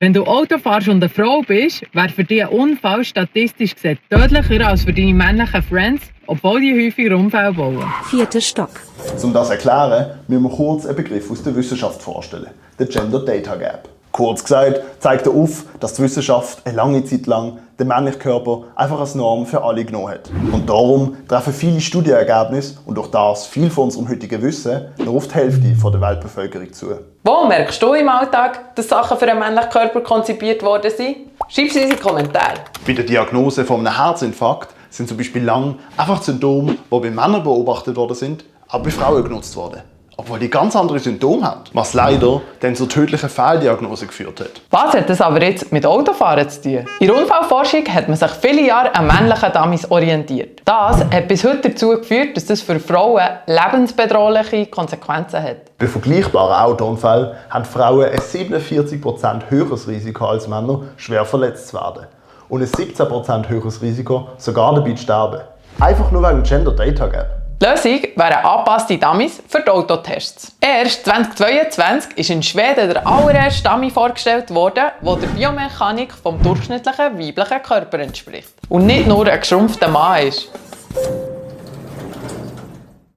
Wenn du Auto fährst und eine Frau bist, wäre für dich ein Unfall statistisch gesehen tödlicher als für deine männlichen Friends, obwohl die häufiger Unfälle bauen. 4. Stock. Um das zu erklären, müssen wir kurz einen Begriff aus der Wissenschaft vorstellen, den Gender Data Gap. Kurz gesagt zeigt er auf, dass die Wissenschaft eine lange Zeit lang den männlichen Körper einfach als Norm für alle genommen hat. Und darum treffen viele Studienergebnisse und durch das viel von unserem heutigen Wissen nur auf die Hälfte der Weltbevölkerung zu. Wo merkst du im Alltag, dass Sachen für einen männlichen Körper konzipiert worden sind? Schreib es in die Kommentare. Bei der Diagnose von einem Herzinfarkt sind zum Beispiel lang einfach Symptome, die bei Männern beobachtet worden sind, aber bei Frauen genutzt worden. Obwohl die ganz andere Symptome haben, was leider dann zur tödlichen Fehldiagnose geführt hat. Was hat das aber jetzt mit Autofahren zu tun? In der Unfallforschung hat man sich viele Jahre an männlichen Dummies orientiert. Das hat bis heute dazu geführt, dass das für Frauen lebensbedrohliche Konsequenzen hat. Bei vergleichbaren Autounfällen haben Frauen ein 47% höheres Risiko als Männer, schwer verletzt zu werden. Und ein 17% höheres Risiko, sogar dabei zu sterben. Einfach nur wegen Gender Data Gap. Die Lösung wären angepasste Dummies für die Autotests. Erst 2022 ist in Schweden der allererste Dummy vorgestellt worden, der der Biomechanik vom durchschnittlichen weiblichen Körper entspricht. Und nicht nur ein geschrumpfter Mann ist.